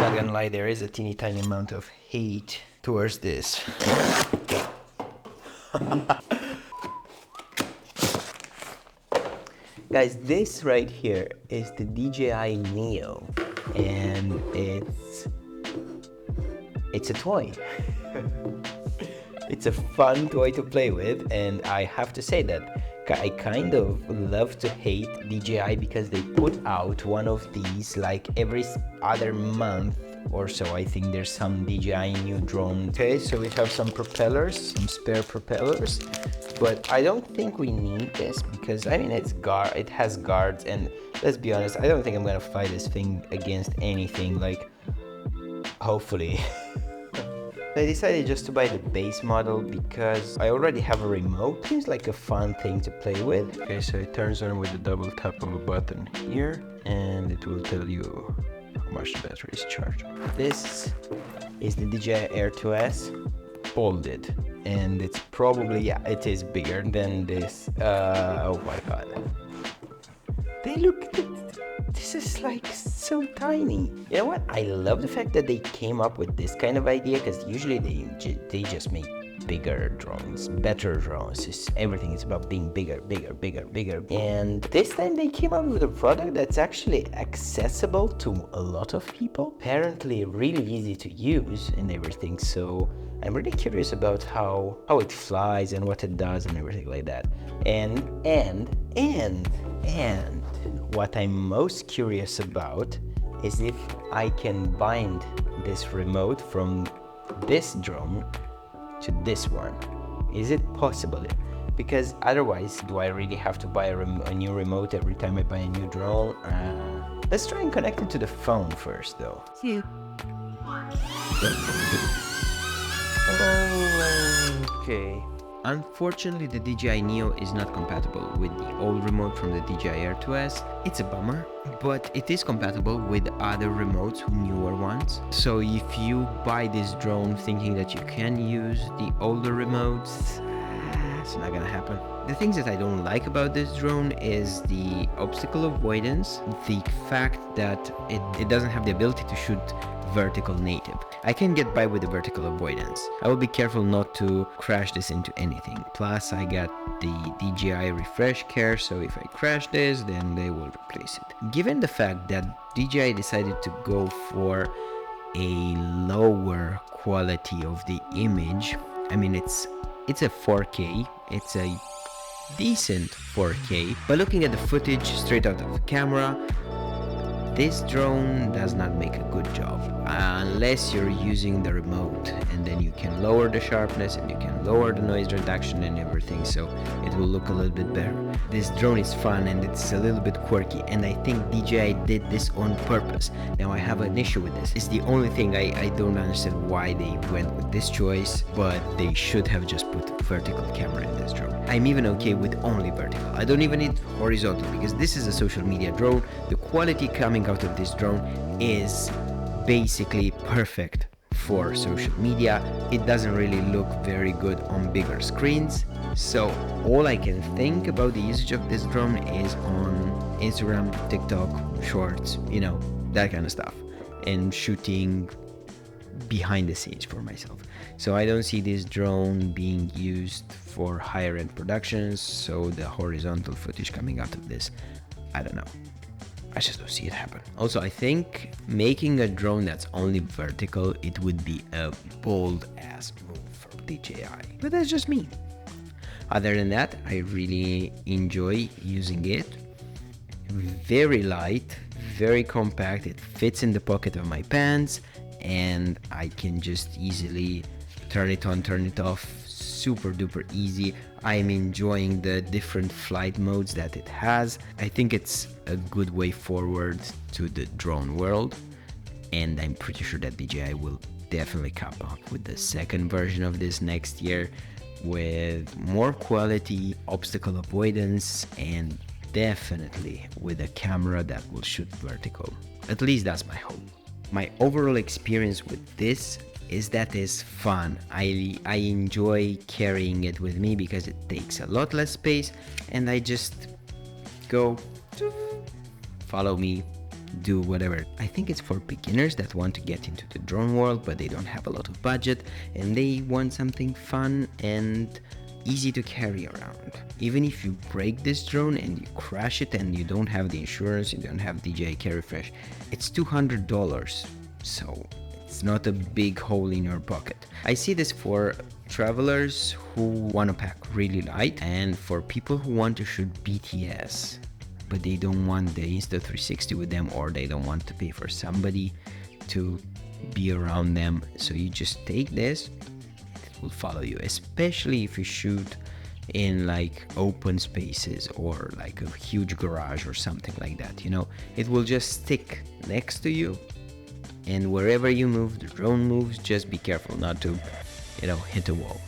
not gonna lie, there is a teeny tiny amount of hate towards this. Guys, this right here is the DJI NEO, and it's a toy. It's a fun toy to play with, and I have to say that I kind of love to hate DJI because they put out one of these like every other month or so. I think there's some DJI new drone. Okay, so we have some propellers, some spare propellers, but I don't think we need this because I mean it has guards, and let's be honest, I don't think I'm gonna fight this thing against anything, like hopefully. I decided just to buy the base model because I already have a remote. Seems like a fun thing to play with. Okay, so it turns on with a double tap of a button here, and it will tell you how much the battery is charged. This is the DJI AIR 2S folded, and it's probably, yeah, it is bigger than this. Oh my god. This is like so tiny. You know what? I love the fact that they came up with this kind of idea, because usually they just make bigger drones, better drones. Everything is about being bigger. And this time they came up with a product that's actually accessible to a lot of people. Apparently really easy to use and everything. So I'm really curious about how it flies and what it does and everything like that. And what I'm most curious about is if I can bind this remote from this drone to this one. Is it possible? Because otherwise, do I really have to buy a new remote every time I buy a new drone? Let's try and connect it to the phone first though. Okay. Unfortunately, the DJI NEO is not compatible with the old remote from the DJI AIR 2S. It's a bummer, but it is compatible with other remotes, newer ones. So if you buy this drone thinking that you can use the older remotes, it's not gonna happen. The things that I don't like about this drone is the obstacle avoidance, the fact that it doesn't have the ability to shoot vertical native. I can get by with the vertical avoidance. I will be careful not to crash this into anything. Plus I got the DJI refresh care, so if I crash this, then they will replace it. Given the fact that DJI decided to go for a lower quality of the image, I mean it's a 4K, it's a decent 4K, but looking at the footage straight out of the camera, this drone does not make a good job unless you're using the remote, and then you can lower the sharpness and you can lower the noise reduction and everything, so it will look a little bit better. This drone is fun and it's a little bit quirky, and I think DJI did this on purpose. Now I have an issue with this. It's the only thing I don't understand why they went with this choice, but they should have just put vertical camera in this drone. I'm even okay with only vertical. I don't even need horizontal because this is a social media drone. The quality coming out of this drone is basically perfect for social media. It doesn't really look very good on bigger screens. So all I can think about the usage of this drone is on Instagram, TikTok, Shorts, you know, that kind of stuff, and shooting behind the scenes for myself. So I don't see this drone being used for higher end productions, so the horizontal footage coming out of this, I don't know. I just don't see it happen. Also, I think making a drone that's only vertical, it would be a bold ass move from DJI, but that's just me. Other than that, I really enjoy using it. Very light, very compact, it fits in the pocket of my pants, and I can just easily turn it on, turn it off, super duper easy. I'm enjoying the different flight modes that it has. I think it's a good way forward to the drone world, and I'm pretty sure that DJI will definitely come up with the second version of this next year with more quality, obstacle avoidance, and definitely with a camera that will shoot vertical. At least that's my hope. My overall experience with this is that it's fun. I enjoy carrying it with me because it takes a lot less space, and I just go, follow me, do whatever. I think it's for beginners that want to get into the drone world, but they don't have a lot of budget and they want something fun and easy to carry around. Even if you break this drone and you crash it and you don't have the insurance, you don't have DJI Care Refresh, it's $200. So it's not a big hole in your pocket. I see this for travelers who want to pack really light and for people who want to shoot BTS, but they don't want the Insta360 with them, or they don't want to pay for somebody to be around them. So you just take this, it will follow you, especially if you shoot in like open spaces or like a huge garage or something like that, you know. It will just stick next to you, and wherever you move, the drone moves. Just be careful not to, you know, hit a wall.